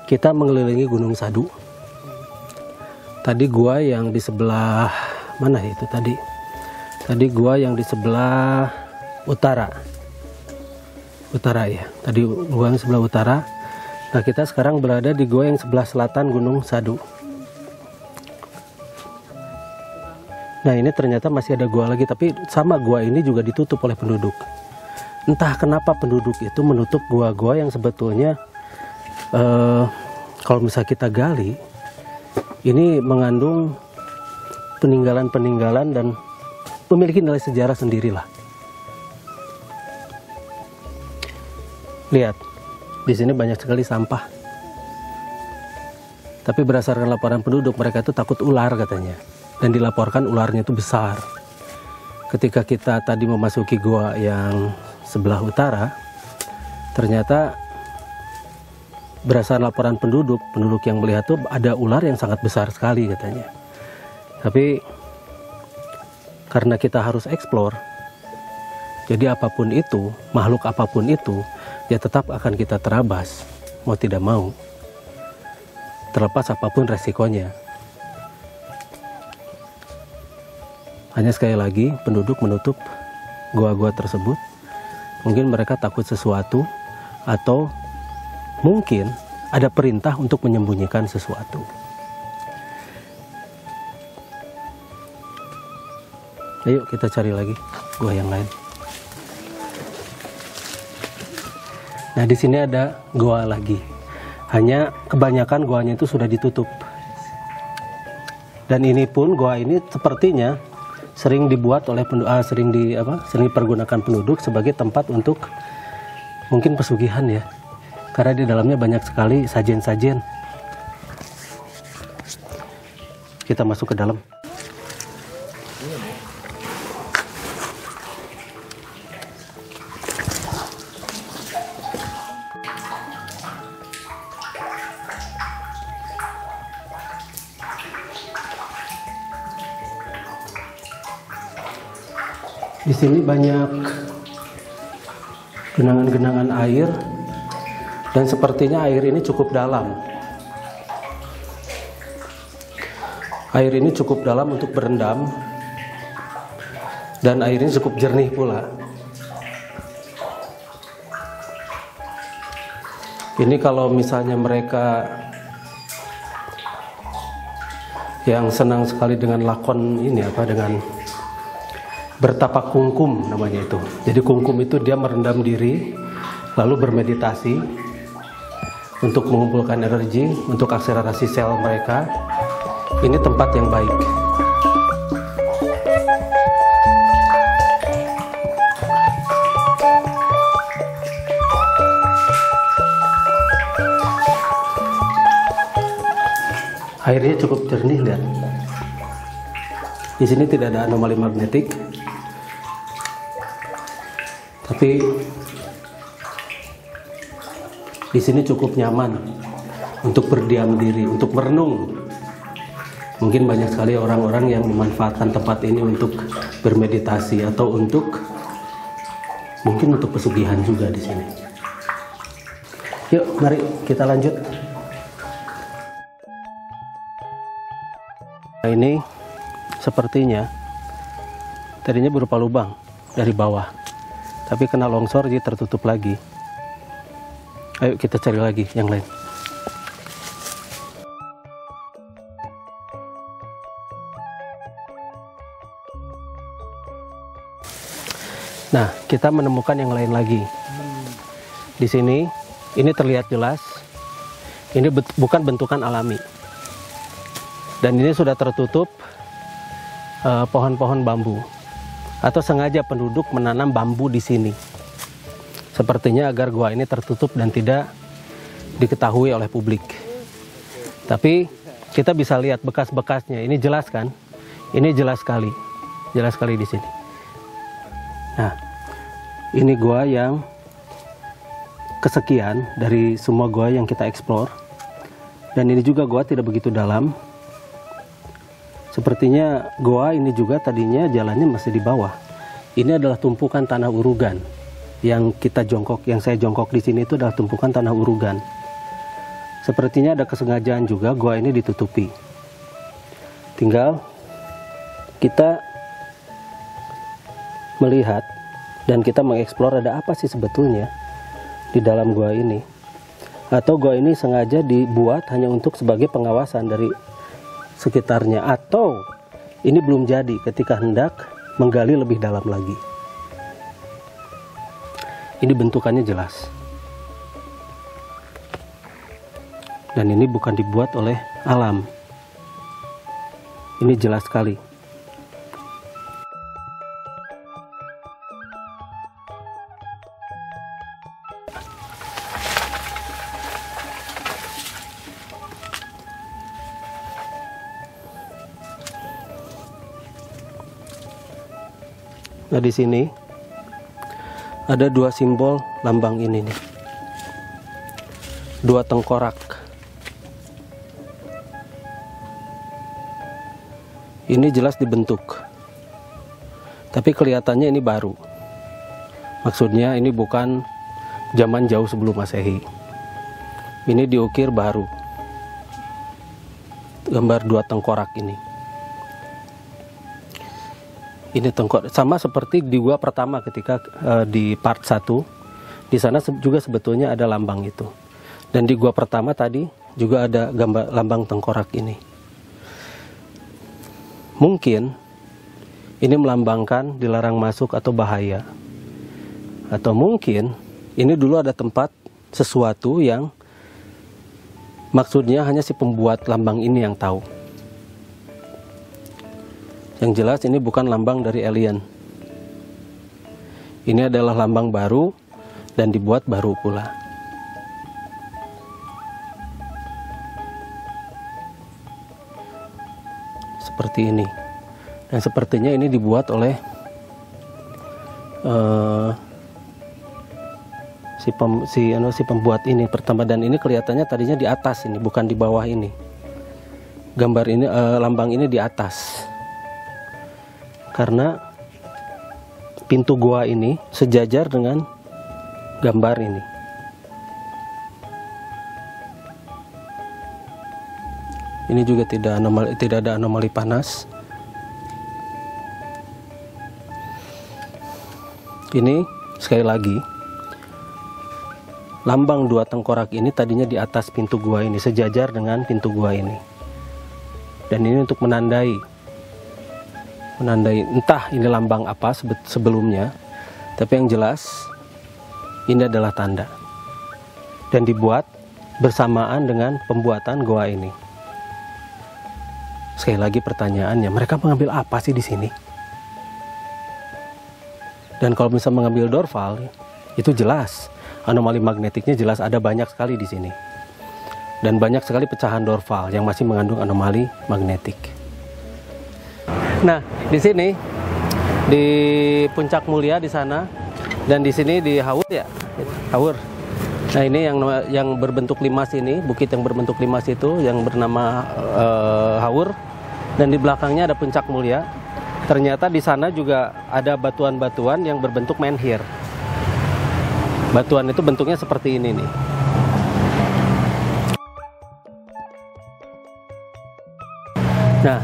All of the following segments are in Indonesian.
Kita mengelilingi Gunung Sadu. Tadi gua yang di sebelah mana itu tadi? Tadi gua yang di sebelah utara. Utara ya. Tadi gua yang sebelah utara. Nah, kita sekarang berada di gua yang sebelah selatan Gunung Sadu. Nah, ini ternyata masih ada gua lagi, tapi sama gua ini juga ditutup oleh penduduk. Entah kenapa penduduk itu menutup gua-gua yang sebetulnya kalau misalnya kita gali, ini mengandung peninggalan-peninggalan dan memiliki nilai sejarah sendirilah. Lihat, di sini banyak sekali sampah. Tapi berdasarkan laporan penduduk, mereka itu takut ular katanya, dan dilaporkan ularnya itu besar. Ketika kita tadi memasuki gua yang sebelah utara, ternyata berdasarkan laporan penduduk yang melihat tuh ada ular yang sangat besar sekali katanya. Tapi karena kita harus eksplor, jadi apapun itu, makhluk apapun itu, ya tetap akan kita terabas, mau tidak mau, terlepas apapun resikonya. Hanya sekali lagi penduduk menutup gua-gua tersebut. Mungkin mereka takut sesuatu, atau mungkin ada perintah untuk menyembunyikan sesuatu. Ayo kita cari lagi gua yang lain. Nah, di sini ada gua lagi. Hanya kebanyakan guanya itu sudah ditutup. Dan ini pun gua ini sepertinya sering dibuat oleh sering dipergunakan penduduk sebagai tempat untuk mungkin pesugihan ya. Karena di dalamnya banyak sekali sajen-sajen. Kita masuk ke dalam. Di sini banyak genangan-genangan air. Dan sepertinya air ini cukup dalam. Air ini cukup dalam untuk berendam. Dan air ini cukup jernih pula. Ini kalau misalnya mereka yang senang sekali dengan lakon ini dengan bertapak kungkum namanya itu. Jadi kungkum itu dia merendam diri lalu bermeditasi untuk mengumpulkan energi, untuk akselerasi sel mereka. Ini tempat yang baik. Airnya cukup jernih, lihat. Di sini tidak ada anomali magnetik, tapi di sini cukup nyaman untuk berdiam diri, untuk merenung. Mungkin banyak sekali orang-orang yang memanfaatkan tempat ini untuk bermeditasi atau mungkin untuk pesugihan juga di sini. Yuk, mari kita lanjut. Nah, ini sepertinya tadinya berupa lubang dari bawah, tapi kena longsor jadi tertutup lagi. Ayo kita cari lagi yang lain. Nah, kita menemukan yang lain lagi. Di sini, ini terlihat jelas. Ini bukan bentukan alami. Dan ini sudah tertutup pohon-pohon bambu. Atau sengaja penduduk menanam bambu di sini. Sepertinya agar gua ini tertutup dan tidak diketahui oleh publik. Tapi kita bisa lihat bekas-bekasnya. Ini jelas kan? Ini jelas sekali di sini. Nah, Ini gua yang kesekian dari semua gua yang kita explore. Dan ini juga gua tidak begitu dalam. Sepertinya gua ini juga tadinya jalannya masih di bawah. Ini adalah tumpukan tanah urugan. Yang saya jongkok di sini itu adalah tumpukan tanah urugan. Sepertinya ada kesengajaan juga gua ini ditutupi. Tinggal kita melihat dan kita mengeksplor ada apa sih sebetulnya di dalam gua ini. Atau gua ini sengaja dibuat hanya untuk sebagai pengawasan dari sekitarnya, atau ini belum jadi ketika hendak menggali lebih dalam lagi. Ini bentukannya jelas. Dan ini bukan dibuat oleh alam. Ini jelas sekali. Nah, di sini ada dua simbol lambang ini nih. Dua tengkorak. Ini jelas dibentuk. Tapi kelihatannya ini baru. Maksudnya ini bukan zaman jauh sebelum Masehi. Ini diukir baru. Gambar dua tengkorak ini. Ini tengkorak sama seperti di gua pertama ketika di part 1. Di sana juga sebetulnya ada lambang itu. Dan di gua pertama tadi juga ada gambar lambang tengkorak ini. Mungkin ini melambangkan dilarang masuk atau bahaya. Atau mungkin ini dulu ada tempat sesuatu yang maksudnya hanya si pembuat lambang ini yang tahu. Yang jelas ini bukan lambang dari alien. Ini adalah lambang baru dan dibuat baru pula. Seperti ini. Dan sepertinya ini dibuat oleh si pembuat ini pertama, dan ini kelihatannya tadinya di atas ini, bukan di bawah ini. Gambar ini lambang ini di atas. Karena pintu gua ini sejajar dengan gambar ini. Ini juga tidak ada anomali panas. Ini sekali lagi lambang dua tengkorak ini tadinya di atas pintu gua ini, sejajar dengan pintu gua ini. Dan ini untuk menandai entah ini lambang apa sebelumnya, tapi yang jelas ini adalah tanda dan dibuat bersamaan dengan pembuatan goa ini. Sekali lagi pertanyaannya, mereka mengambil apa sih di sini? Dan kalau bisa mengambil Dorval, itu jelas anomali magnetiknya jelas ada banyak sekali di sini, dan banyak sekali pecahan Dorval yang masih mengandung anomali magnetik. Nah, di sini di Puncak Mulia di sana, dan di sini di Hawur ya, Hawur. Nah, ini yang berbentuk limas ini, bukit yang berbentuk limas itu yang bernama Hawur, dan di belakangnya ada Puncak Mulia. Ternyata di sana juga ada batuan-batuan yang berbentuk menhir. Batuan itu bentuknya seperti ini nih. Nah,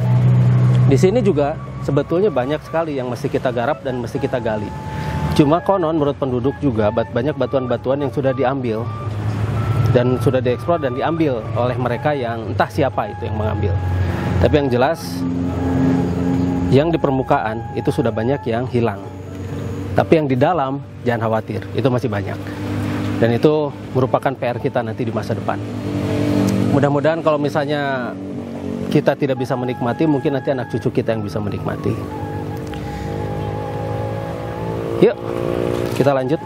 di sini juga sebetulnya banyak sekali yang mesti kita garap dan mesti kita gali. Cuma konon menurut penduduk juga banyak batuan-batuan yang sudah diambil dan sudah dieksplor dan diambil oleh mereka yang entah siapa itu yang mengambil. Tapi yang jelas yang di permukaan itu sudah banyak yang hilang. Tapi yang di dalam jangan khawatir, itu masih banyak. Dan itu merupakan PR kita nanti di masa depan. Mudah-mudahan kalau misalnya kita tidak bisa menikmati, mungkin nanti anak cucu kita yang bisa menikmati. Yuk, kita lanjut.